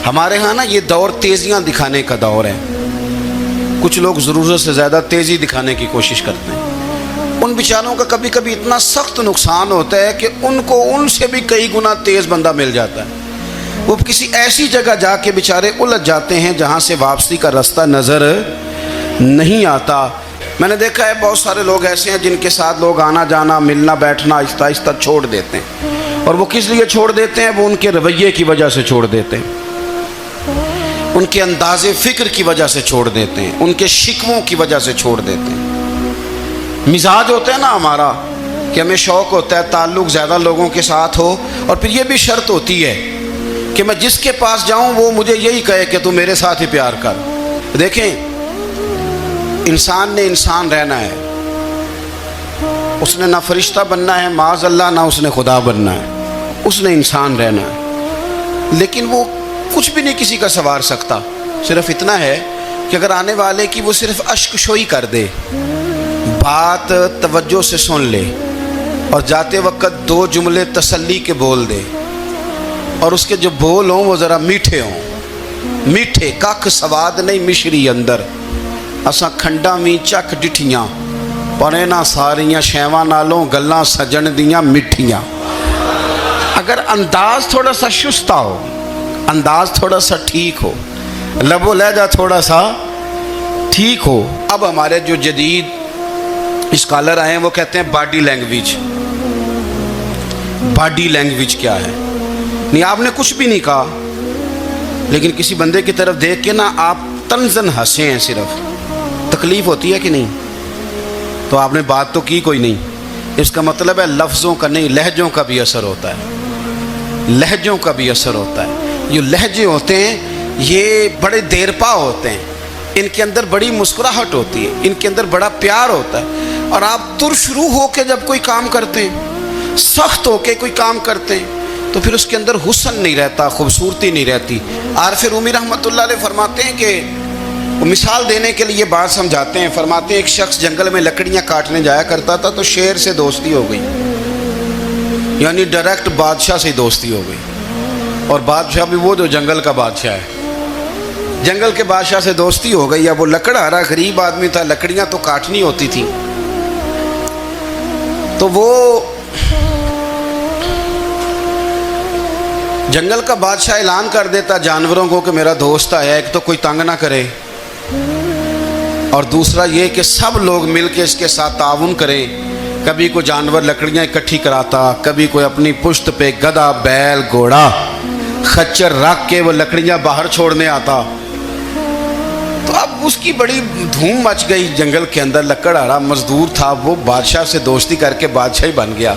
ہمارے ہاں نا یہ دور تیزیاں دکھانے کا دور ہے. کچھ لوگ ضرورت سے زیادہ تیزی دکھانے کی کوشش کرتے ہیں. ان بیچاروں کا کبھی کبھی اتنا سخت نقصان ہوتا ہے کہ ان کو ان سے بھی کئی گنا تیز بندہ مل جاتا ہے. وہ کسی ایسی جگہ جا کے بیچارے الجھ جاتے ہیں جہاں سے واپسی کا راستہ نظر نہیں آتا. میں نے دیکھا ہے بہت سارے لوگ ایسے ہیں جن کے ساتھ لوگ آنا جانا ملنا بیٹھنا آہستہ آہستہ چھوڑ دیتے ہیں. اور وہ کس لیے چھوڑ دیتے ہیں؟ وہ ان کے رویے کی وجہ سے چھوڑ دیتے ہیں, ان کے انداز فکر کی وجہ سے چھوڑ دیتے ہیں, ان کے شکووں کی وجہ سے چھوڑ دیتے ہیں. مزاج ہوتا ہے نا ہمارا کہ ہمیں شوق ہوتا ہے تعلق زیادہ لوگوں کے ساتھ ہو, اور پھر یہ بھی شرط ہوتی ہے کہ میں جس کے پاس جاؤں وہ مجھے یہی کہے کہ تو میرے ساتھ ہی پیار کر. دیکھیں, انسان نے انسان رہنا ہے, اس نے نہ فرشتہ بننا ہے معاذ اللہ, نہ اس نے خدا بننا ہے, اس نے انسان رہنا ہے. لیکن وہ کچھ بھی نہیں کسی کا سنوار سکتا. صرف اتنا ہے کہ اگر آنے والے کی وہ صرف اشک شوئی کر دے, بات توجہ سے سن لے, اور جاتے وقت 2 جملے تسلی کے بول دے, اور اس کے جو بول ہوں وہ ذرا میٹھے ہوں. میٹھے کھ سواد نہیں مشری اندر, اساں کھنڈا وی چک ڈٹھیاں, پڑے نہ ساریاں شیواں نالوں گلاں سجن دیاں مٹھیاں. اگر انداز تھوڑا سا شستہ ہو, انداز تھوڑا سا ٹھیک ہو, لب و لہجہ تھوڑا سا ٹھیک ہو. اب ہمارے جو جدید اسکالر آئے ہیں وہ کہتے ہیں باڈی لینگویج. باڈی لینگویج کیا ہے؟ نہیں, آپ نے کچھ بھی نہیں کہا, لیکن کسی بندے کی طرف دیکھ کے نا آپ تنزن ہنسے ہیں, صرف تکلیف ہوتی ہے کہ نہیں؟ تو آپ نے بات تو کی کوئی نہیں. اس کا مطلب ہے لفظوں کا نہیں, لہجوں کا بھی اثر ہوتا ہے. لہجوں کا بھی اثر ہوتا ہے. یہ لہجے ہوتے ہیں یہ بڑے دیر پا ہوتے ہیں, ان کے اندر بڑی مسکراہٹ ہوتی ہے, ان کے اندر بڑا پیار ہوتا ہے. اور آپ ترشروح ہو کے جب کوئی کام کرتے ہیں, سخت ہو کے کوئی کام کرتے ہیں, تو پھر اس کے اندر حسن نہیں رہتا, خوبصورتی نہیں رہتی. عارف رومی رحمۃ اللہ علیہ فرماتے ہیں کہ وہ مثال دینے کے لیے بات سمجھاتے ہیں. فرماتے ہیں ایک شخص جنگل میں لکڑیاں کاٹنے جایا کرتا تھا, تو شیر سے دوستی ہو گئی, یعنی ڈائریکٹ بادشاہ سے دوستی ہو گئی. اور بادشاہ بھی وہ جو جنگل کا بادشاہ ہے, جنگل کے بادشاہ سے دوستی ہو گئی. اب وہ لکڑہارا غریب آدمی تھا, لکڑیاں تو کاٹنی ہوتی تھیں, تو وہ جنگل کا بادشاہ اعلان کر دیتا جانوروں کو کہ میرا دوست آیا, ایک تو کوئی تنگ نہ کرے, اور دوسرا یہ کہ سب لوگ مل کے اس کے ساتھ تعاون کریں. کبھی کوئی جانور لکڑیاں اکٹھی کراتا, کبھی کوئی اپنی پشت پہ گدھا بیل گھوڑا خچر رکھ کے وہ لکڑیاں باہر چھوڑنے آتا. تو اب اس کی بڑی دھوم مچ گئی جنگل کے اندر. لکڑہارا مزدور تھا, وہ بادشاہ سے دوستی کر کے بادشاہ ہی بن گیا.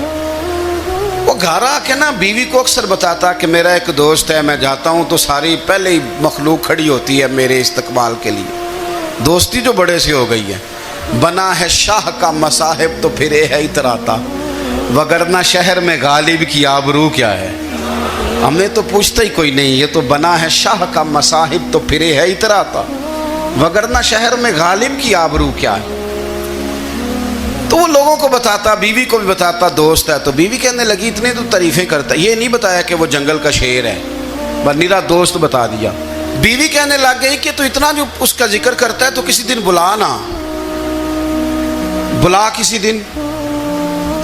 وہ گھر آ کے نا بیوی کو اکثر بتاتا کہ میرا ایک دوست ہے, میں جاتا ہوں تو ساری پہلے ہی مخلوق کھڑی ہوتی ہے میرے استقبال کے لیے. دوستی جو بڑے سے ہو گئی ہے. بنا ہے شاہ کا مصاحب تو پھرے ہے اتراتا, وگرنہ شہر میں غالب کی آبرو کیا ہے. ہمیں تو پوچھتا ہی کوئی نہیں, یہ تو بنا ہے شاہ کا مصاحب تو پھرے ہے اتراتا, وگرنہ شہر میں غالب کی آبرو کیا ہے. تو وہ لوگوں کو بتاتا, بیوی کو بھی بتاتا دوست ہے. تو بیوی کہنے لگی اتنے تو تعریفیں کرتا, یہ نہیں بتایا کہ وہ جنگل کا شیر ہے, بس نیرا دوست بتا دیا. بیوی کہنے لگ گئی کہ تو اتنا جو اس کا ذکر کرتا ہے تو کسی دن بلا نا, بلا کسی دن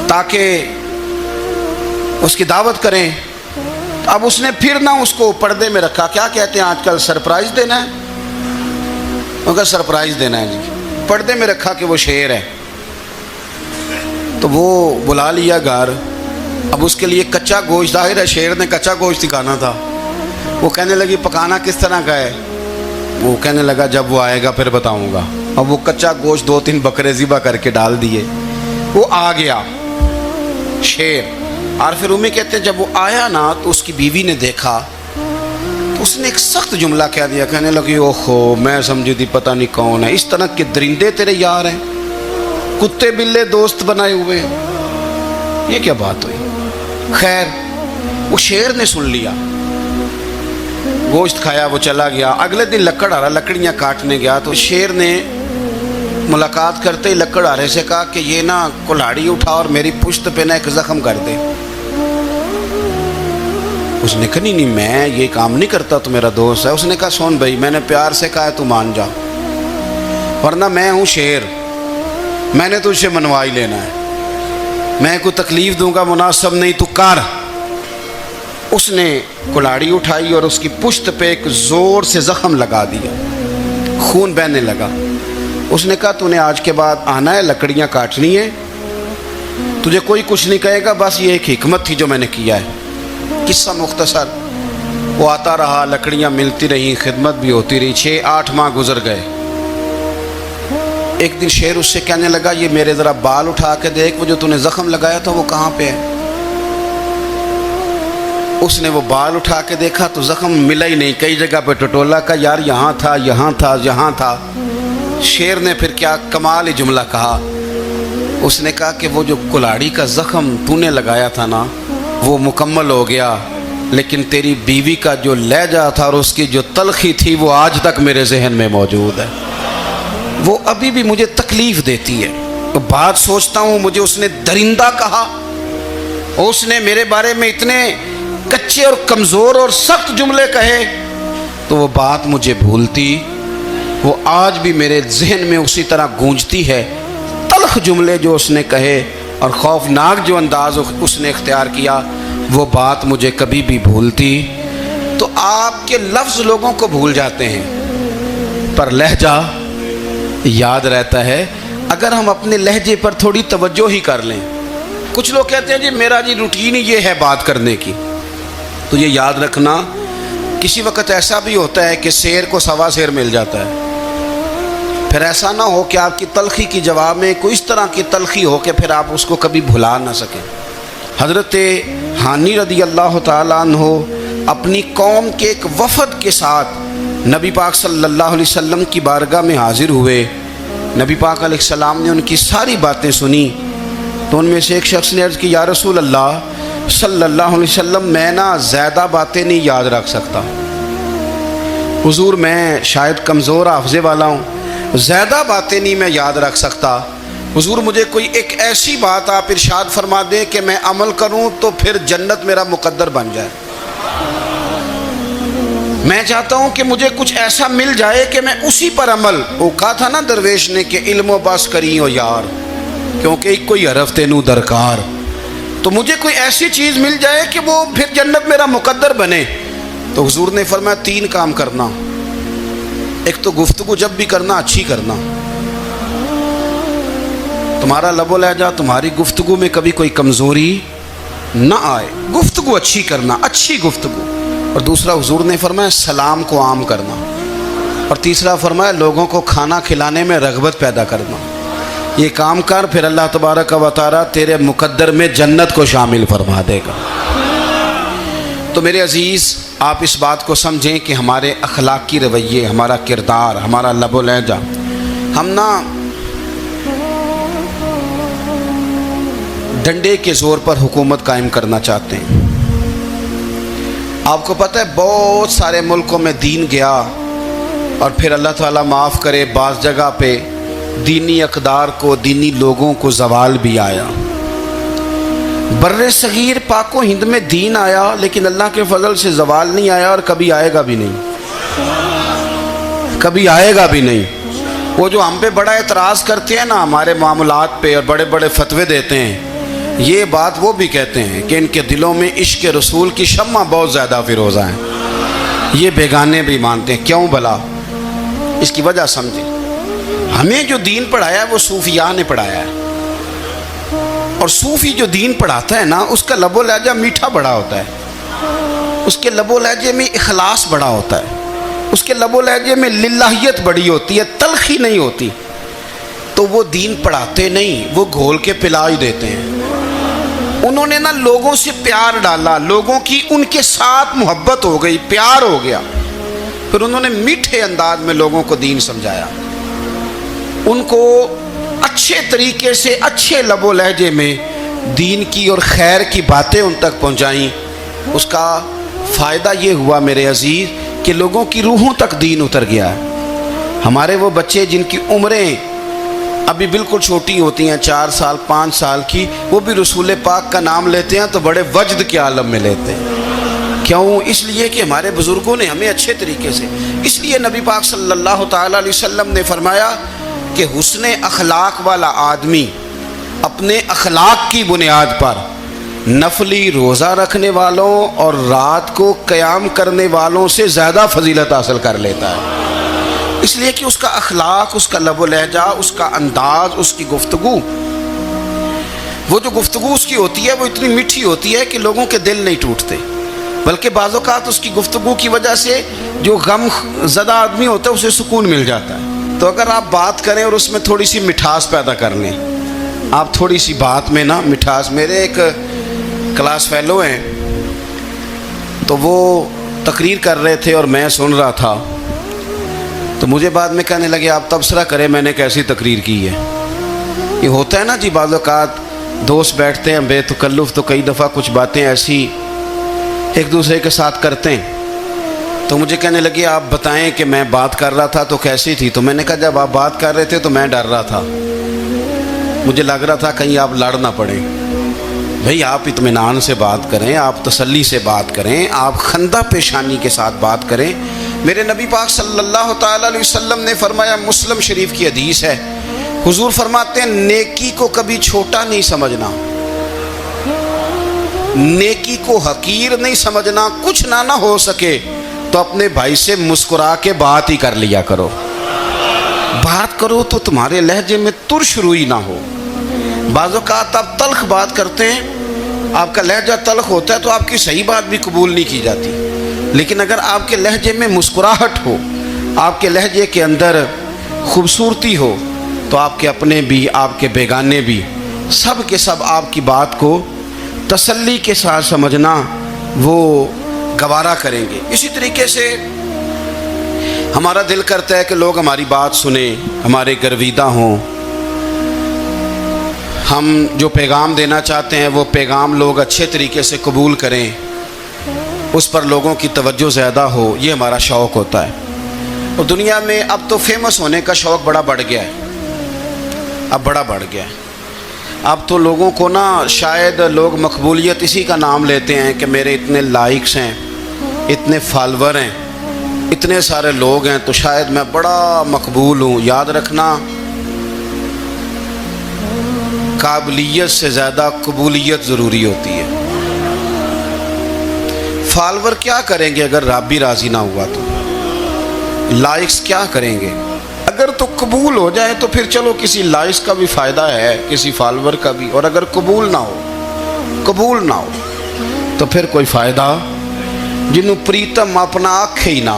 تاکہ اس کی دعوت کریں. اب اس نے پھر نہ اس کو پردے میں رکھا. کیا کہتے ہیں آج کل, سرپرائز دینا ہے, مگر سرپرائز دینا ہے جی, پردے میں رکھا کہ وہ شیر ہے. تو وہ بلا لیا گھر. اب اس کے لیے کچا گوشت, ظاہر ہے شیر نے کچا گوشت دکھانا تھا. وہ کہنے لگی پکانا کس طرح کا ہے؟ وہ کہنے لگا جب وہ آئے گا پھر بتاؤں گا. اب وہ کچا گوشت 2-3 بکرے ذبح کر کے ڈال دیے. وہ آ گیا شیر. عارف رومی کہتے ہیں جب وہ آیا نا تو اس کی بیوی نے دیکھا تو اس نے ایک سخت جملہ کہہ دیا. کہنے لگی اوہو, میں سمجھی تھی پتہ نہیں کون ہے, اس طرح کے درندے تیرے یار ہیں, کتے بلے دوست بنائے ہوئے ہیں, یہ کیا بات ہوئی؟ خیر وہ شیر نے سن لیا, گوشت کھایا, وہ چلا گیا. اگلے دن لکڑہارا لکڑیاں کاٹنے گیا تو شیر نے ملاقات کرتے ہی لکڑہارے سے کہا کہ یہ نا کلاڑی اٹھا اور میری پشت پہ نا ایک زخم کر دے. اس نے کہا نہیں میں یہ کام نہیں کرتا، تو میرا دوست ہے۔ اس نے کہا سن بھائی، میں نے پیار سے کہا ہے تو مان جا، ورنہ میں ہوں شیر، میں نے تجھ سے منوا ہی لینا ہے، میں کوئی تکلیف دوں گا مناسب نہیں، تو کر۔ اس نے کلاڑی اٹھائی اور اس کی پشت پہ ایک زور سے زخم لگا دیا، خون بہنے لگا۔ اس نے کہا تو نے آج کے بعد آنا ہے، لکڑیاں کاٹنی ہے، تجھے کوئی کچھ نہیں کہے گا، بس یہ ایک حکمت تھی جو میں نے کیا ہے۔ قصہ مختصر، وہ آتا رہا، لکڑیاں ملتی رہیں، خدمت بھی ہوتی رہی، 6-8 ماہ گزر گئے۔ ایک دن شیر اس سے کہنے لگا یہ میرے ذرا بال اٹھا کے دیکھ، وہ جو تو نے زخم لگایا تھا وہ کہاں پہ ہے؟ اس نے وہ بال اٹھا کے دیکھا تو زخم ملا ہی نہیں، کئی جگہ پہ ٹٹولا کا، یار یہاں تھا یہاں تھا یہاں تھا۔ شیر نے پھر کیا کمال ہی جملہ کہا، اس نے کہا کہ وہ جو کلاڑی کا زخم تو نے لگایا تھا نا وہ مکمل ہو گیا، لیکن تیری بیوی کا جو لہجہ تھا اور اس کی جو تلخی تھی وہ آج تک میرے ذہن میں موجود ہے، وہ ابھی بھی مجھے تکلیف دیتی ہے۔ تو بات سوچتا ہوں مجھے اس نے درندہ کہا، اس نے میرے بارے میں اتنے کچے اور کمزور اور سخت جملے کہے، تو وہ بات مجھے بھولتی، وہ آج بھی میرے ذہن میں اسی طرح گونجتی ہے۔ تلخ جملے جو اس نے کہے اور خوفناک جو انداز اس نے اختیار کیا، وہ بات مجھے کبھی بھی بھولتی۔ تو آپ کے لفظ لوگوں کو بھول جاتے ہیں پر لہجہ یاد رہتا ہے، اگر ہم اپنے لہجے پر تھوڑی توجہ ہی کر لیں۔ کچھ لوگ کہتے ہیں جی میرا جی روٹین ہی یہ ہے بات کرنے کی، تو یہ یاد رکھنا کسی وقت ایسا بھی ہوتا ہے کہ شیر کو سوا شیر مل جاتا ہے، پھر ایسا نہ ہو کہ آپ کی تلخی کی جواب میں کوئی اس طرح کی تلخی ہو کہ پھر آپ اس کو کبھی بھلا نہ سکیں۔ حضرت ہانی رضی اللہ تعالیٰ عنہ اپنی قوم کے ایک وفد کے ساتھ نبی پاک صلی اللہ علیہ وسلم کی بارگاہ میں حاضر ہوئے۔ نبی پاک علیہ السلام نے ان کی ساری باتیں سنی، تو ان میں سے ایک شخص نے عرض کی یا رسول اللہ صلی اللہ علیہ وسلم، میں نا زیادہ باتیں نہیں یاد رکھ سکتا، حضور میں شاید کمزور حافظے والا ہوں، زیادہ باتیں نہیں میں یاد رکھ سکتا، حضور مجھے کوئی ایک ایسی بات آپ ارشاد فرما دیں کہ میں عمل کروں تو پھر جنت میرا مقدر بن جائے۔ میں چاہتا ہوں کہ مجھے کچھ ایسا مل جائے کہ میں اسی پر عمل، وہ کہا تھا نا درویش نے کہ علم و بس کری ہو یار، کیونکہ ایک کوئی حرف تینوں درکار، تو مجھے کوئی ایسی چیز مل جائے کہ وہ پھر جنت میرا مقدر بنے۔ تو حضور نے فرمایا 3 کام کرنا، ایک تو گفتگو جب بھی کرنا اچھی کرنا، تمہارا لب و لہجہ تمہاری گفتگو میں کبھی کوئی کمزوری نہ آئے، گفتگو اچھی کرنا، اچھی گفتگو۔ اور دوسرا حضور نے فرمایا سلام کو عام کرنا، اور تیسرا فرمایا لوگوں کو کھانا کھلانے میں رغبت پیدا کرنا۔ یہ کام کر، پھر اللہ تبارک و تعالیٰ تیرے مقدر میں جنت کو شامل فرما دے گا۔ تو میرے عزیز، آپ اس بات کو سمجھیں کہ ہمارے اخلاقی رویے، ہمارا کردار، ہمارا لب و لہجہ، ہم نا ڈنڈے کے زور پر حکومت قائم کرنا چاہتے ہیں۔ آپ کو پتہ ہے بہت سارے ملکوں میں دین گیا اور پھر اللہ تعالیٰ معاف کرے بعض جگہ پہ دینی اقدار کو، دینی لوگوں کو زوال بھی آیا۔ بر صغیر پاک و ہند میں دین آیا لیکن اللہ کے فضل سے زوال نہیں آیا اور کبھی آئے گا بھی نہیں، کبھی آئے گا بھی نہیں۔ وہ جو ہم پہ بڑا اعتراض کرتے ہیں نا ہمارے معاملات پہ اور بڑے بڑے فتوے دیتے ہیں، یہ بات وہ بھی کہتے ہیں کہ ان کے دلوں میں عشق رسول کی شمع بہت زیادہ فیروزہ ہیں، یہ بیگانے بھی مانتے ہیں۔ کیوں بھلا؟ اس کی وجہ سمجھیں، ہمیں جو دین پڑھایا ہے وہ صوفیاء نے پڑھایا ہے، اور صوفی جو دین پڑھاتا ہے نا اس کا لب و لہجہ میٹھا بڑا ہوتا ہے، اس کے لب و لہجے میں اخلاص بڑا ہوتا ہے، اس کے لب و لہجے میں للہیت بڑی ہوتی ہے، تلخی نہیں ہوتی۔ تو وہ دین پڑھاتے نہیں، وہ گھول کے پلا ہی دیتے ہیں۔ انہوں نے نا لوگوں سے پیار ڈالا، لوگوں کی ان کے ساتھ محبت ہو گئی، پیار ہو گیا، پھر انہوں نے میٹھے انداز میں لوگوں کو دین سمجھایا، ان کو اچھے طریقے سے اچھے لب و لہجے میں دین کی اور خیر کی باتیں ان تک پہنچائیں۔ اس کا فائدہ یہ ہوا میرے عزیز کہ لوگوں کی روحوں تک دین اتر گیا ہے۔ ہمارے وہ بچے جن کی عمریں ابھی بالکل چھوٹی ہوتی ہیں، 4 سال 5 سال کی، وہ بھی رسول پاک کا نام لیتے ہیں تو بڑے وجد کے عالم میں لیتے ہیں۔ کیوں؟ اس لیے کہ ہمارے بزرگوں نے ہمیں اچھے طریقے سے، اس لیے نبی پاک صلی اللہ تعالیٰ علیہ وسلم نے فرمایا کہ حسن اخلاق والا آدمی اپنے اخلاق کی بنیاد پر نفلی روزہ رکھنے والوں اور رات کو قیام کرنے والوں سے زیادہ فضیلت حاصل کر لیتا ہے، اس لیے کہ اس کا اخلاق، اس کا لب و لہجہ، اس کا انداز، اس کی گفتگو، وہ جو گفتگو اس کی ہوتی ہے وہ اتنی میٹھی ہوتی ہے کہ لوگوں کے دل نہیں ٹوٹتے، بلکہ بعض اوقات اس کی گفتگو کی وجہ سے جو غم زدہ آدمی ہوتا ہے اسے سکون مل جاتا ہے۔ تو اگر آپ بات کریں اور اس میں تھوڑی سی مٹھاس پیدا کر لیں، آپ تھوڑی سی بات میں نا مٹھاس، میرے ایک کلاس فیلو ہیں تو وہ تقریر کر رہے تھے اور میں سن رہا تھا، تو مجھے بعد میں کہنے لگے آپ تبصرہ کریں میں نے کیسی تقریر کی ہے۔ یہ ہوتا ہے نا جی، بعض اوقات دوست بیٹھتے ہیں بے تکلف تو کئی دفعہ کچھ باتیں ایسی ایک دوسرے کے ساتھ کرتے ہیں، تو مجھے کہنے لگے آپ بتائیں کہ میں بات کر رہا تھا تو کیسی تھی؟ تو میں نے کہا جب آپ بات کر رہے تھے تو میں ڈر رہا تھا، مجھے لگ رہا تھا کہیں آپ لڑ نہ پڑیں۔ بھئی آپ اطمینان سے بات کریں، آپ تسلی سے بات کریں، آپ خندہ پیشانی کے ساتھ بات کریں۔ میرے نبی پاک صلی اللہ تعالیٰ علیہ وسلم نے فرمایا، مسلم شریف کی حدیث ہے، حضور فرماتے ہیں نیکی کو کبھی چھوٹا نہیں سمجھنا، نیکی کو حقیر نہیں سمجھنا، کچھ نہ ہو سکے تو اپنے بھائی سے مسکرا کے بات ہی کر لیا کرو، بات کرو تو تمہارے لہجے میں ترش روئی نہ ہو۔ بعض اوقات آپ تلخ بات کرتے ہیں، آپ کا لہجہ تلخ ہوتا ہے تو آپ کی صحیح بات بھی قبول نہیں کی جاتی، لیکن اگر آپ کے لہجے میں مسکراہٹ ہو، آپ کے لہجے کے اندر خوبصورتی ہو تو آپ کے اپنے بھی، آپ کے بیگانے بھی، سب کے سب آپ کی بات کو تسلی کے ساتھ سمجھنا وہ گوارا کریں گے۔ اسی طریقے سے ہمارا دل کرتا ہے کہ لوگ ہماری بات سنیں، ہمارے گرویدہ ہوں، ہم جو پیغام دینا چاہتے ہیں وہ پیغام لوگ اچھے طریقے سے قبول کریں، اس پر لوگوں کی توجہ زیادہ ہو، یہ ہمارا شوق ہوتا ہے۔ اور دنیا میں اب تو فیمس ہونے کا شوق بڑا بڑھ گیا ہے، اب بڑا بڑھ گیا ہے۔ اب تو لوگوں کو نا شاید لوگ مقبولیت اسی کا نام لیتے ہیں کہ میرے اتنے لائکس ہیں، اتنے فالور ہیں، اتنے سارے لوگ ہیں تو شاید میں بڑا مقبول ہوں۔ یاد رکھنا، قابلیت سے زیادہ قبولیت ضروری ہوتی ہے۔ فالور کیا کریں گے اگر رب بھی راضی نہ ہوا تو؟ لائکس کیا کریں گے؟ اگر تو قبول ہو جائے تو پھر چلو کسی لائکس کا بھی فائدہ ہے، کسی فالور کا بھی، اور اگر قبول نہ ہو تو پھر کوئی فائدہ جنوں پریتم اپنا آنکھ ہی نہ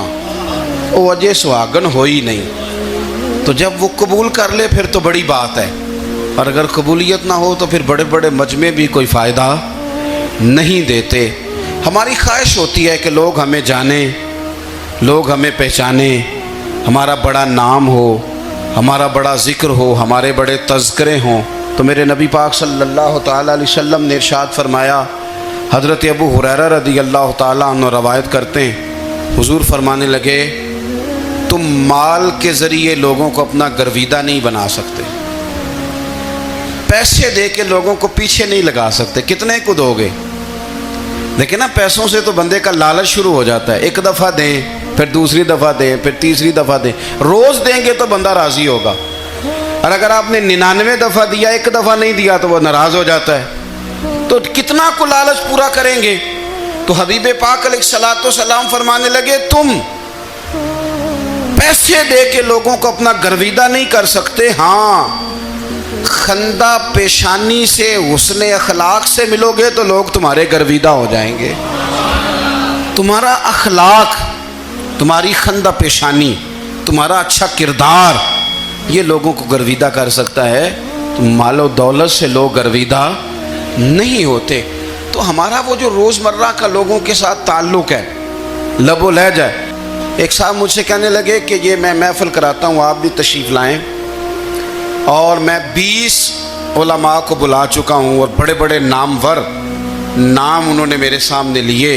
وہ اجے سہاگن ہو ہی نہیں، تو جب وہ قبول کر لے پھر تو بڑی بات ہے، اور اگر قبولیت نہ ہو تو پھر بڑے بڑے مجمع بھی کوئی فائدہ نہیں دیتے۔ ہماری خواہش ہوتی ہے کہ لوگ ہمیں جانیں، لوگ ہمیں پہچانیں، ہمارا بڑا نام ہو، ہمارا بڑا ذکر ہو، ہمارے بڑے تذکرے ہوں۔ تو میرے نبی پاک صلی اللہ تعالیٰ علیہ وسلم نے ارشاد فرمایا، حضرت ابو ہریرہ رضی اللہ تعالیٰ عنہ روایت کرتے ہیں، حضور فرمانے لگے، تم مال کے ذریعے لوگوں کو اپنا گرویدہ نہیں بنا سکتے، پیسے دے کے لوگوں کو پیچھے نہیں لگا سکتے، کتنے کو دو گے؟ دیکھیں نا، پیسوں سے تو بندے کا لالچ شروع ہو جاتا ہے، ایک دفعہ دیں، پھر دوسری دفعہ دیں، پھر تیسری دفعہ دیں، روز دیں گے تو بندہ راضی ہوگا، اور اگر آپ نے 99 دفعہ دیا، ایک دفعہ نہیں دیا تو وہ ناراض ہو جاتا ہے، تو کتنا کو لالچ پورا کریں گے؟ تو حبیب پاک علیہ الصلوۃ والسلام فرمانے لگے، تم پیسے دے کے لوگوں کو اپنا گرویدہ نہیں کر سکتے، ہاں خندہ پیشانی سے، حسن اخلاق سے ملو گے تو لوگ تمہارے گرویدہ ہو جائیں گے۔ تمہارا اخلاق، تمہاری خندہ پیشانی، تمہارا اچھا کردار، یہ لوگوں کو گرویدہ کر سکتا ہے، تو مال و دولت سے لوگ گرویدہ نہیں ہوتے۔ تو ہمارا وہ جو روزمرہ کا لوگوں کے ساتھ تعلق ہے، لب و لہجہ ہے۔ ایک صاحب مجھ سے کہنے لگے کہ یہ میں محفل کراتا ہوں، آپ بھی تشریف لائیں، اور میں 20 علماء کو بلا چکا ہوں، اور بڑے بڑے نامور نام انہوں نے میرے سامنے لیے۔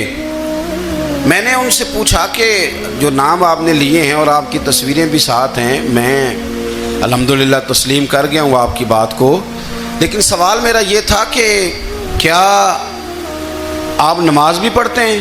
میں نے ان سے پوچھا کہ جو نام آپ نے لیے ہیں اور آپ کی تصویریں بھی ساتھ ہیں، میں الحمدللہ تسلیم کر گیا ہوں آپ کی بات کو، لیکن سوال میرا یہ تھا کہ کیا آپ نماز بھی پڑھتے ہیں؟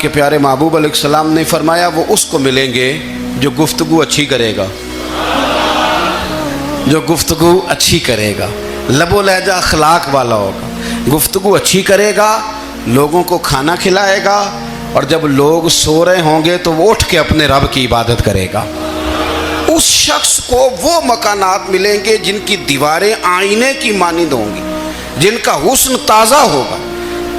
کے پیارے محبوب علیہ السلام نے فرمایا وہ اس کو ملیں گے جو گفتگو اچھی کرے گا، جو گفتگو اچھی کرے گا، لب و لہجہ اخلاق والا ہوگا، گفتگو اچھی کرے گا، لوگوں کو کھانا کھلائے گا، اور جب لوگ سو رہے ہوں گے تو وہ اٹھ کے اپنے رب کی عبادت کرے گا۔ اس شخص کو وہ مکانات ملیں گے جن کی دیواریں آئینے کی مانند ہوں گی، جن کا حسن تازہ ہوگا،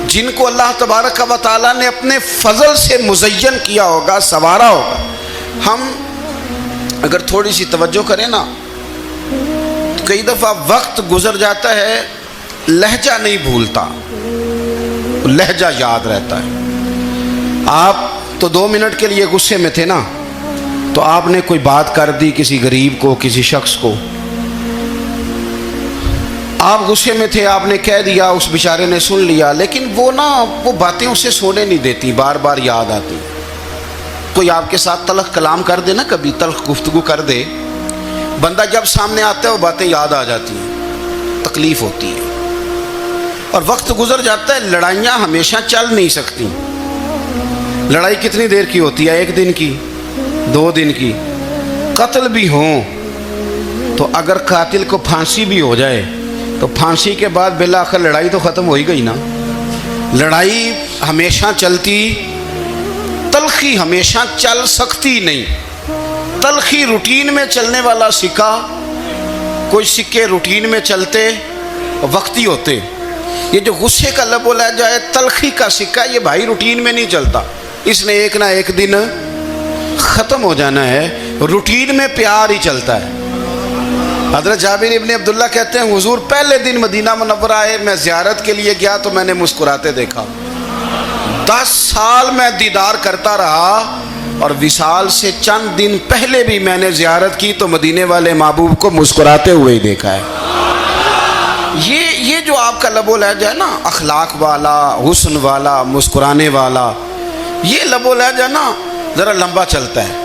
جن کو اللہ تبارک و تعالیٰ نے اپنے فضل سے مزین کیا ہوگا، سنوارا ہوگا۔ ہم اگر تھوڑی سی توجہ کریں نا، کئی دفعہ وقت گزر جاتا ہے، لہجہ نہیں بھولتا، لہجہ یاد رہتا ہے۔ آپ تو 2 منٹ کے لیے غصے میں تھے نا، تو آپ نے کوئی بات کر دی کسی غریب کو، کسی شخص کو، آپ غصے میں تھے، آپ نے کہہ دیا، اس بیچارے نے سن لیا، لیکن وہ باتیں اسے سونے نہیں دیتی، بار بار یاد آتی۔ کوئی آپ کے ساتھ تلخ کلام کر دے نا، کبھی تلخ گفتگو کر دے، بندہ جب سامنے آتا ہے وہ باتیں یاد آ جاتی ہیں، تکلیف ہوتی ہے، اور وقت گزر جاتا ہے۔ لڑائیاں ہمیشہ چل نہیں سکتی۔ لڑائی کتنی دیر کی ہوتی ہے؟ 1 دن کی، 2 دن کی۔ قتل بھی ہوں تو اگر قاتل کو پھانسی بھی ہو جائے تو پھانسی کے بعد بالآخر لڑائی تو ختم ہو ہی گئی نا۔ لڑائی ہمیشہ چلتی، تلخی ہمیشہ چل سکتی نہیں۔ تلخی روٹین میں چلنے والا سکہ، کوئی سکے روٹین میں چلتے وقتی ہوتے، یہ جو غصے کا لب و لہجہ ہے، تلخی کا سکہ، یہ بھائی روٹین میں نہیں چلتا، اس نے ایک نہ ایک دن ختم ہو جانا ہے۔ روٹین میں پیار ہی چلتا ہے۔ حضرت جابر ابن عبداللہ کہتے ہیں حضور پہلے دن مدینہ منورہ آئے، میں زیارت کے لیے گیا تو میں نے مسکراتے دیکھا۔ 10 سال میں دیدار کرتا رہا، اور وصال سے چند دن پہلے بھی میں نے زیارت کی تو مدینے والے محبوب کو مسکراتے ہوئے ہی دیکھا ہے۔ یہ جو آپ کا لب و لہجہ ہے نا، اخلاق والا، حسن والا، مسکرانے والا، یہ لب و لہجہ نا ذرا لمبا چلتا ہے،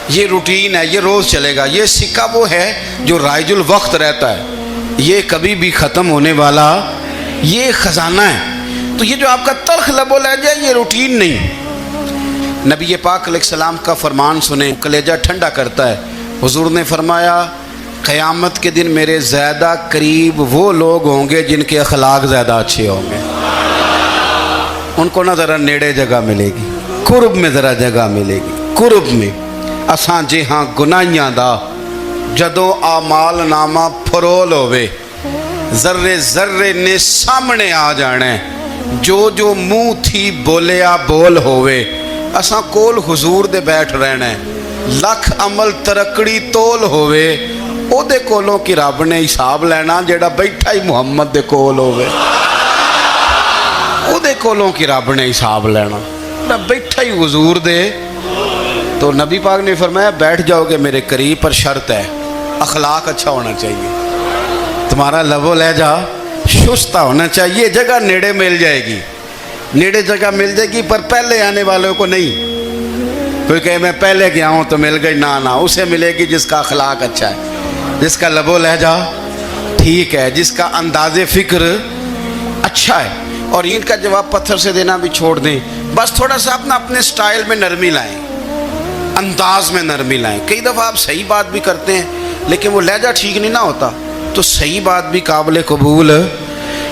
یہ روٹین ہے، یہ روز چلے گا۔ یہ سکہ وہ ہے جو رائج الوقت رہتا ہے، یہ کبھی بھی ختم ہونے والا یہ خزانہ ہے۔ تو یہ جو آپ کا تلخ لب و لہجہ ہے، یہ روٹین نہیں۔ نبی پاک علیہ السلام کا فرمان سنیں، کلیجہ ٹھنڈا کرتا ہے۔ حضور نے فرمایا قیامت کے دن میرے زیادہ قریب وہ لوگ ہوں گے جن کے اخلاق زیادہ اچھے ہوں گے، ان کو نہ ذرا نیڑے جگہ ملے گی، قرب میں ذرا جگہ ملے گی، قرب میں۔ اساں جے ہاں گناہیاں دا جدوں آمال نامہ پھرول ہوئے، ذرے ذرے نے سامنے آ جانے، جو منہ تھی بولیا بول ہوئے، اساں کول حضور دے بیٹھ رہنا ہے۔ لکھ عمل ترکڑی تول ہوئے، او دے کولوں کی رب نے حساب لینا جیڑا بیٹھا ہی محمد دے کول ہوئے، او دے کولوں کی رب نے حساب لینا، بیٹھا ہی حضور دے۔ تو نبی پاک نے فرمایا بیٹھ جاؤ گے میرے قریب، پر شرط ہے اخلاق اچھا ہونا چاہیے، تمہارا لب و لہجہ شستہ ہونا چاہیے، جگہ نیڑے مل جائے گی، نیڑے جگہ مل جائے گی، پر پہلے آنے والوں کو نہیں۔ کوئی کہے میں پہلے گیا ہوں تو مل گئی، نہ اسے ملے گی جس کا اخلاق اچھا ہے، جس کا لب و لہجہ ٹھیک ہے، جس کا انداز فکر اچھا ہے۔ اور ان کا جواب پتھر سے دینا بھی چھوڑ دیں، بس تھوڑا سا اپنے سٹائل میں نرمی لائیں، انداز میں نرمی لائیں۔ کئی دفعہ آپ صحیح بات بھی کرتے ہیں لیکن وہ لہجہ ٹھیک نہیں نہ ہوتا تو صحیح بات بھی قابل قبول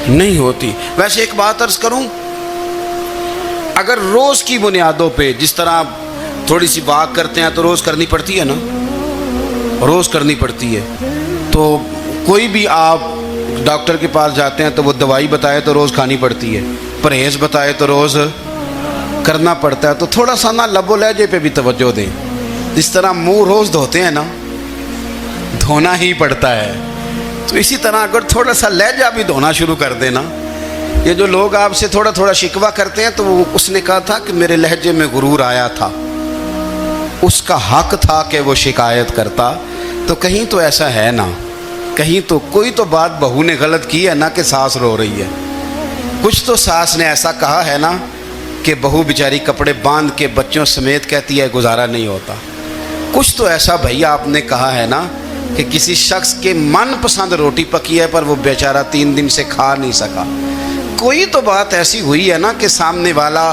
نہیں ہوتی۔ ویسے ایک بات عرض کروں، اگر روز کی بنیادوں پہ جس طرح تھوڑی سی بات کرتے ہیں تو روز کرنی پڑتی ہے نا، روز کرنی پڑتی ہے، تو کوئی بھی آپ ڈاکٹر کے پاس جاتے ہیں تو وہ دوائی بتائے تو روز کھانی پڑتی ہے، پرہیز بتائے تو روز کرنا پڑتا ہے۔ تو تھوڑا سا نا لب و لہجے پہ بھی توجہ دیں، جس طرح منہ روز دھوتے ہیں نا، دھونا ہی پڑتا ہے، تو اسی طرح اگر تھوڑا سا لہجہ بھی دھونا شروع کر دینا۔ یہ جو لوگ آپ سے تھوڑا تھوڑا شکوہ کرتے ہیں تو اس نے کہا تھا کہ میرے لہجے میں غرور آیا تھا، اس کا حق تھا کہ وہ شکایت کرتا، تو کہیں تو ایسا ہے نا، کہیں تو کوئی تو بات بہو نے غلط کی ہے نا کہ ساس رو رہی ہے، کچھ تو ساس نے ایسا کہا ہے نا کہ بہو بیچاری کپڑے باندھ کے بچوں سمیت کہتی ہے گزارا نہیں ہوتا، کچھ تو ایسا بھیا آپ نے کہا ہے نا کہ کسی شخص کے من پسند روٹی پکی ہے پر وہ بیچارہ 3 دن سے کھا نہیں سکا، کوئی تو بات ایسی ہوئی ہے نا کہ سامنے والا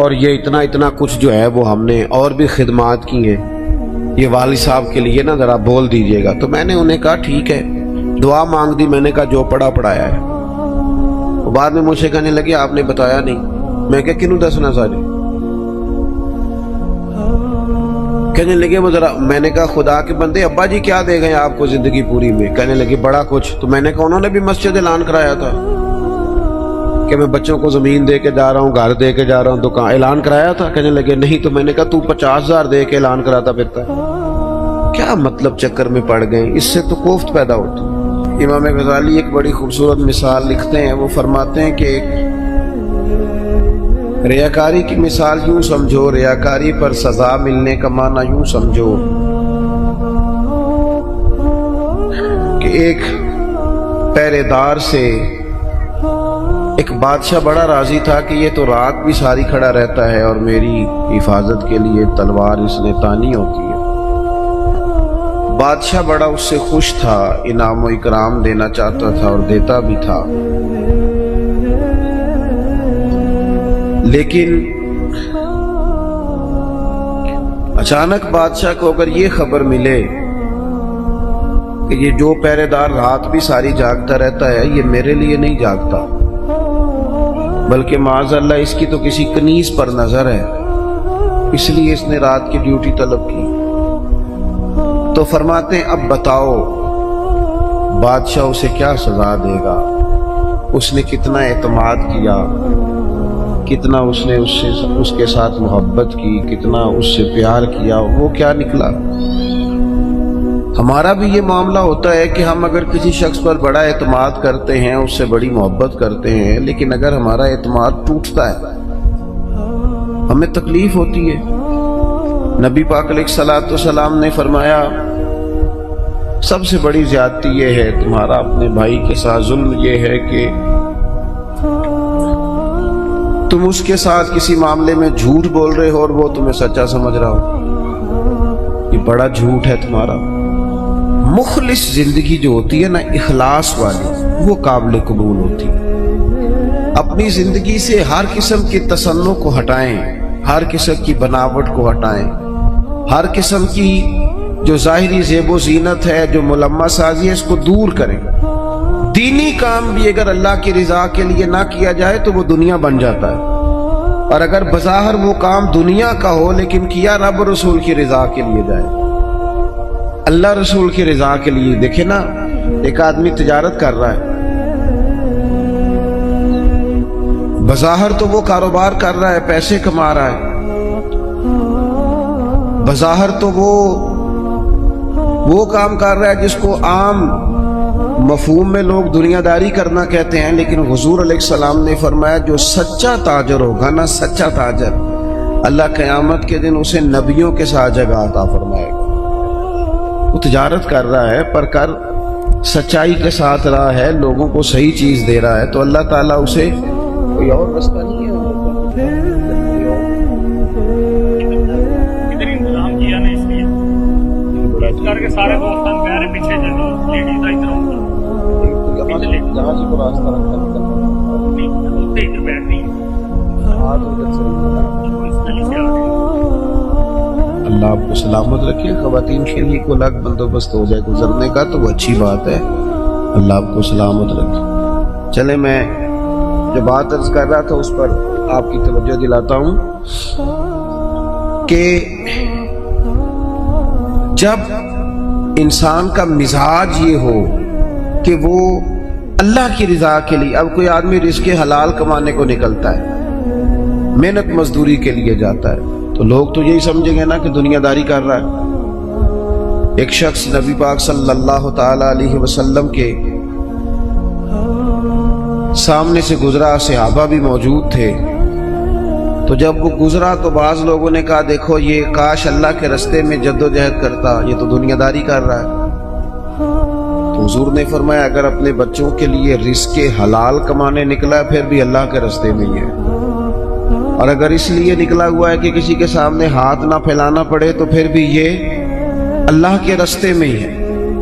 اور یہ اتنا کچھ جو ہے وہ ہم نے اور بھی خدمات کی ہیں، یہ والد صاحب کے لیے نا ذرا بول دیجئے گا۔ تو میں نے انہیں کہا ٹھیک ہے، دعا مانگ دی، میں نے کہا جو پڑھا پڑھایا ہے۔ بعد میں مجھ سے کہنے لگے آپ نے بتایا نہیں۔ میں کہا کنوں دسنا سارے؟ کہنے لگے وہ ذرا، میں نے کہا خدا کے بندے ابا جی کیا دے گئے آپ کو زندگی پوری میں؟ کہنے لگے بڑا کچھ۔ تو میں نے کہا انہوں نے بھی مسجد اعلان کرایا تھا کہ میں بچوں کو زمین دے کے جا رہا ہوں، گھر دے کے جا رہا ہوں، دکان اعلان کرایا تھا؟ کہنے لگے نہیں۔ تو میں نے کہا تو 50,000 دے کے اعلان کراتا پھرتا ہے، کیا مطلب چکر میں پڑ گئے؟ اس سے تو کوفت پیدا ہوتی۔ امام غزالی ایک بڑی خوبصورت مثال لکھتے ہیں، وہ فرماتے ہیں کہ ریاکاری کی مثال یوں سمجھو، ریاکاری پر سزا ملنے کا معنی یوں سمجھو کہ ایک پہرے دار سے ایک بادشاہ بڑا راضی تھا کہ یہ تو رات بھی ساری کھڑا رہتا ہے اور میری حفاظت کے لیے تلوار اس نے تانی ہوتی ہے۔ بادشاہ بڑا اس سے خوش تھا، انعام و اکرام دینا چاہتا تھا اور دیتا بھی تھا، لیکن اچانک بادشاہ کو اگر یہ خبر ملے کہ یہ جو پہرے دار رات بھی ساری جاگتا رہتا ہے یہ میرے لیے نہیں جاگتا بلکہ معاذ اللہ اس کی تو کسی کنیز پر نظر ہے، اس لیے اس نے رات کی ڈیوٹی طلب کی۔ تو فرماتے ہیں اب بتاؤ بادشاہ اسے کیا سزا دے گا؟ اس نے کتنا اعتماد کیا، کتنا اس نے اس کے ساتھ محبت کی، کتنا اس سے پیار کیا، وہ کیا نکلا؟ ہمارا بھی یہ معاملہ ہوتا ہے کہ ہم اگر کسی شخص پر بڑا اعتماد کرتے ہیں، اس سے بڑی محبت کرتے ہیں، لیکن اگر ہمارا اعتماد ٹوٹتا ہے ہمیں تکلیف ہوتی ہے۔ نبی پاک علیہ الصلوۃ والسلام نے فرمایا سب سے بڑی زیادتی یہ ہے تمہارا اپنے بھائی کے ساتھ ظلم، یہ ہے کہ تم اس کے ساتھ کسی معاملے میں جھوٹ بول رہے ہو اور وہ تمہیں سچا سمجھ رہا ہو، یہ بڑا جھوٹ ہے تمہارا۔ مخلص زندگی جو ہوتی ہے نا، اخلاص والی، وہ قابل قبول ہوتی ہے۔ اپنی زندگی سے ہر قسم کے تصنع کو ہٹائیں، ہر قسم کی بناوٹ کو ہٹائیں، ہر قسم کی جو ظاہری زیب و زینت ہے، جو ملمہ سازی ہے، اس کو دور کریں۔ دینی کام بھی اگر اللہ کی رضا کے لیے نہ کیا جائے تو وہ دنیا بن جاتا ہے، اور اگر بظاہر وہ کام دنیا کا ہو لیکن کیا رب رسول کی رضا کے لیے جائے، اللہ رسول کی رضا کے لیے۔ دیکھیں نا، ایک آدمی تجارت کر رہا ہے، بظاہر تو وہ کاروبار کر رہا ہے، پیسے کما رہا ہے، بظاہر تو وہ کام کر رہا ہے جس کو عام مفہوم میں لوگ دنیا داری کرنا کہتے ہیں، لیکن حضور علیہ السلام نے فرمایا جو سچا تاجر ہوگا نا، سچا تاجر، اللہ قیامت کے دن اسے نبیوں کے ساتھ جگہ عطا فرمائے گا۔ وہ تجارت کر رہا ہے پر کر سچائی کے ساتھ رہا ہے، لوگوں کو صحیح چیز دے رہا ہے، تو اللہ تعالیٰ اسے کوئی اور رستہ نہیں ہے۔ ادھر انتظام کیا نا، اس لیے کر کے سارے دوستان میرے پیچھے چلو، لیڈیز کا ادھر ہوگا جہاں سے کو راستہ رکھا ادھر بیٹھنی اللہ آپ کو سلامت رکھے۔ خواتین کے لیے کوئی الگ بندوبست ہو جائے گزرنے کا تو وہ اچھی بات ہے، اللہ آپ کو سلامت رکھے۔ چلے میں جو بات عرض کر رہا تھا اس پر آپ کی توجہ دلاتا ہوں کہ جب انسان کا مزاج یہ ہو کہ وہ اللہ کی رضا کے لیے، اب کوئی آدمی رزق حلال کمانے کو نکلتا ہے، محنت مزدوری کے لیے جاتا ہے، تو لوگ تو یہی سمجھیں گے نا کہ دنیا داری کر رہا ہے۔ ایک شخص نبی پاک صلی اللہ تعالی علیہ وسلم کے سامنے سے گزرا، صحابہ بھی موجود تھے، تو جب وہ گزرا تو بعض لوگوں نے کہا دیکھو یہ کاش اللہ کے رستے میں جد و جہد کرتا، یہ تو دنیا داری کر رہا ہے۔ تو حضور نے فرمایا اگر اپنے بچوں کے لیے رزق حلال کمانے نکلا ہے پھر بھی اللہ کے رستے میں ہی ہے، اور اگر اس لیے نکلا ہوا ہے کہ کسی کے سامنے ہاتھ نہ پھیلانا پڑے تو پھر بھی یہ اللہ کے رستے میں ہی ہے۔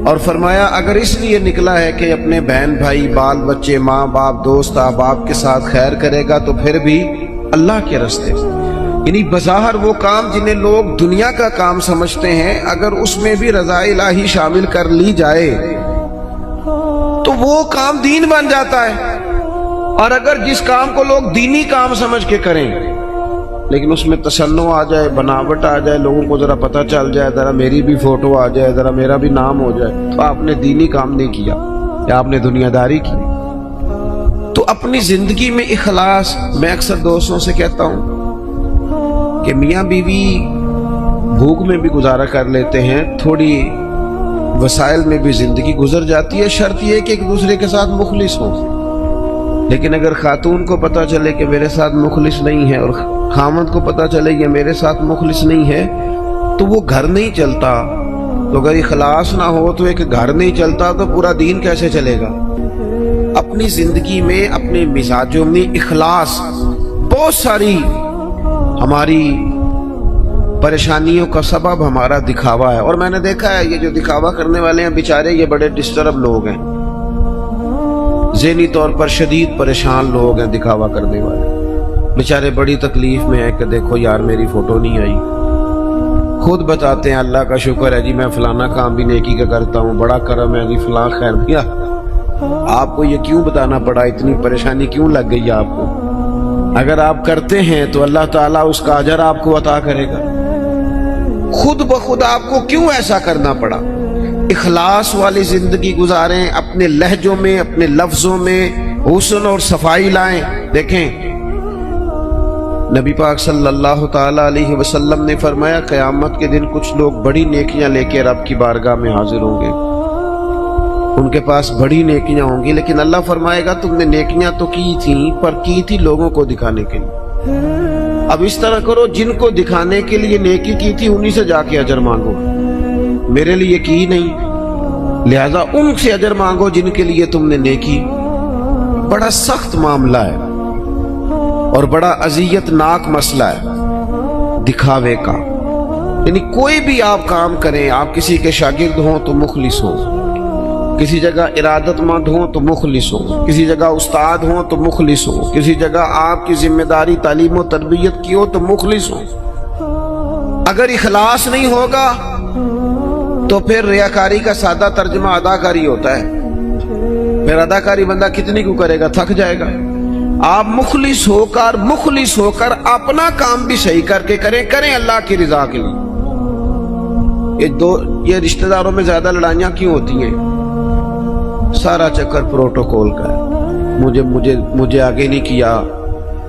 اور فرمایا اگر اس لیے نکلا ہے کہ اپنے بہن بھائی، بال بچے، ماں باپ، دوست احباب کے ساتھ خیر کرے گا تو پھر بھی اللہ کے راستے سے. یعنی بظاہر وہ کام جنہیں لوگ دنیا کا کام سمجھتے ہیں، اگر اس میں بھی رضا الہی شامل کر لی جائے تو وہ کام دین بن جاتا ہے. اور اگر جس کام کو لوگ دینی کام سمجھ کے کریں لیکن اس میں تصنع آ جائے، بناوٹ آ جائے، لوگوں کو ذرا پتہ چل جائے، ذرا میری بھی فوٹو آ جائے، ذرا میرا بھی نام ہو جائے، تو آپ نے دینی کام نہیں کیا یا آپ نے دنیا داری کی. تو اپنی زندگی میں اخلاص، میں اکثر دوستوں سے کہتا ہوں کہ میاں بیوی بھوک میں بھی گزارا کر لیتے ہیں، تھوڑی وسائل میں بھی زندگی گزر جاتی ہے، شرط یہ کہ ایک دوسرے کے ساتھ مخلص ہوں. لیکن اگر خاتون کو پتہ چلے کہ میرے ساتھ مخلص نہیں ہے اور خامد کو پتہ چلے کہ میرے ساتھ مخلص نہیں ہے تو وہ گھر نہیں چلتا. تو اگر اخلاص نہ ہو تو ایک گھر نہیں چلتا تو پورا دین کیسے چلے گا؟ اپنی زندگی میں، اپنے مزاجوں میں اخلاص بہت ساری ہماری پریشانیوں کا سبب ہمارا دکھاوا ہے. اور میں نے دیکھا ہے یہ جو دکھاوا کرنے والے ہیں بیچارے، یہ بڑے ڈسٹرب لوگ ہیں، ذہنی طور پر شدید پریشان لوگ ہیں. دکھاوا کرنے والے بیچارے بڑی تکلیف میں ہیں کہ دیکھو یار میری فوٹو نہیں آئی. خود بتاتے ہیں اللہ کا شکر ہے جی میں فلانا کام بھی نیکی کا کرتا ہوں، بڑا کرم ہے جی، فلاں خیر دیا. آپ کو یہ کیوں بتانا پڑا؟ اتنی پریشانی کیوں لگ گئی آپ کو؟ اگر آپ کرتے ہیں تو اللہ تعالیٰ اس کا اجر آپ کو عطا کرے گا. خود بخود آپ کو کیوں ایسا کرنا پڑا؟ اخلاص والی زندگی گزاریں، اپنے لہجوں میں، اپنے لفظوں میں حسن اور صفائی لائیں. دیکھیں نبی پاک صلی اللہ تعالی علیہ وسلم نے فرمایا قیامت کے دن کچھ لوگ بڑی نیکیاں لے کے رب کی بارگاہ میں حاضر ہوں گے، ان کے پاس بڑی نیکیاں ہوں گی، لیکن اللہ فرمائے گا تم نے نیکیاں تو کی تھیں پر کی تھی لوگوں کو دکھانے کے لیے. اب اس طرح کرو جن کو دکھانے کے لیے نیکی کی تھی انہی سے جا کے اجر مانگو، میرے لیے کی نہیں، لہذا ان سے اجر مانگو جن کے لیے تم نے نیکی. بڑا سخت معاملہ ہے اور بڑا اذیت ناک مسئلہ ہے دکھاوے کا. یعنی کوئی بھی آپ کام کریں، آپ کسی کے شاگرد ہوں تو مخلص ہوں، کسی جگہ ارادت مند ہوں تو مخلص ہوں، کسی جگہ استاد ہوں تو مخلص ہوں، کسی جگہ آپ کی ذمہ داری تعلیم و تربیت کی ہو تو مخلص ہوں. اگر اخلاص نہیں ہوگا تو پھر ریاکاری کا سادہ ترجمہ اداکاری ہوتا ہے. پھر اداکاری بندہ کتنی کو کرے گا؟ تھک جائے گا. آپ مخلص ہو کر اپنا کام بھی صحیح کر کے کریں اللہ کی رضا کے لیے. یہ رشتہ داروں میں زیادہ لڑائیاں کیوں ہوتی ہیں؟ سارا چکر پروٹوکول کا ہے، مجھے آگے نہیں کیا،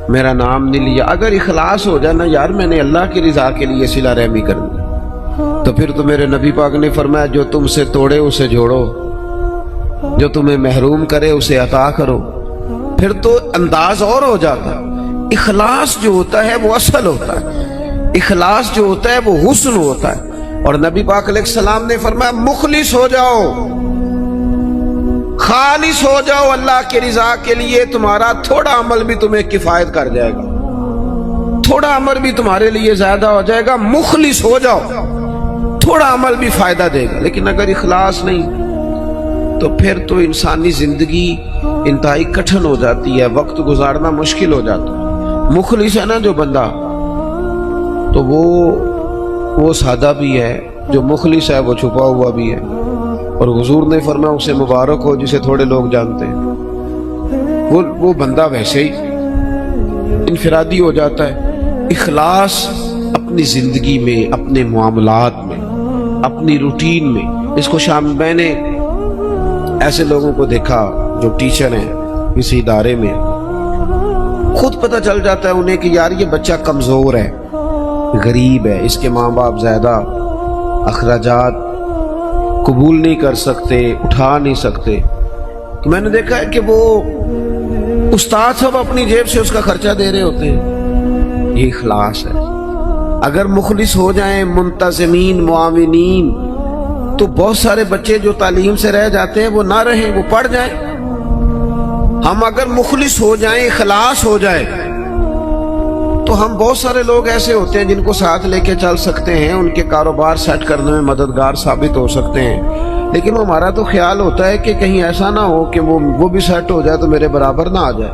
میرا نام نہیں لیا. اگر اخلاص ہو جائے نا یار میں نے اللہ کی رضا کے لیے صلہ رحمی کرنی، تو پھر تو میرے نبی پاک نے فرمایا جو تم سے توڑے اسے جوڑو، جو تمہیں محروم کرے اسے عطا کرو. پھر تو انداز اور ہو جاتا. اخلاص جو ہوتا ہے وہ اصل ہوتا ہے، اخلاص جو ہوتا ہے وہ حسن ہوتا ہے. اور نبی پاک علیہ السلام نے فرمایا مخلص ہو جاؤ، خالص ہو جاؤ اللہ کی رضا کے لیے، تمہارا تھوڑا عمل بھی تمہیں کفایت کر جائے گا، تھوڑا عمل بھی تمہارے لیے زیادہ ہو جائے گا. مخلص ہو جاؤ، تھوڑا عمل بھی فائدہ دے گا. لیکن اگر اخلاص نہیں تو پھر تو انسانی زندگی انتہائی کٹھن ہو جاتی ہے، وقت گزارنا مشکل ہو جاتا ہے. مخلص ہے نا جو بندہ تو وہ سادہ بھی ہے، جو مخلص ہے وہ چھپا ہوا بھی ہے. اور حضور نے فرمایا اسے مبارک ہو جسے تھوڑے لوگ جانتے ہیں. وہ بندہ ویسے ہی انفرادی ہو جاتا ہے. اخلاص اپنی زندگی میں، اپنے معاملات میں، اپنی روٹین میں. اس کو میں نے ایسے لوگوں کو دیکھا جو ٹیچر ہیں کسی ادارے میں، خود پتہ چل جاتا ہے انہیں کہ یار یہ بچہ کمزور ہے، غریب ہے، اس کے ماں باپ زیادہ اخراجات قبول نہیں کر سکتے، اٹھا نہیں سکتے. تو میں نے دیکھا ہے کہ وہ استاد سب اپنی جیب سے اس کا خرچہ دے رہے ہوتے ہیں. یہ اخلاص ہے. اگر مخلص ہو جائیں، منتظمین، معاونین، تو بہت سارے بچے جو تعلیم سے رہ جاتے ہیں وہ نہ رہیں، وہ پڑھ جائیں. ہم اگر مخلص ہو جائیں، اخلاص ہو جائے تو ہم بہت سارے لوگ ایسے ہوتے ہیں جن کو ساتھ لے کے چل سکتے ہیں، ان کے کاروبار سیٹ کرنے میں مددگار ثابت ہو سکتے ہیں. لیکن ہمارا تو خیال ہوتا ہے کہ کہیں ایسا نہ ہو کہ وہ بھی سیٹ ہو جائے تو میرے برابر نہ آ جائے.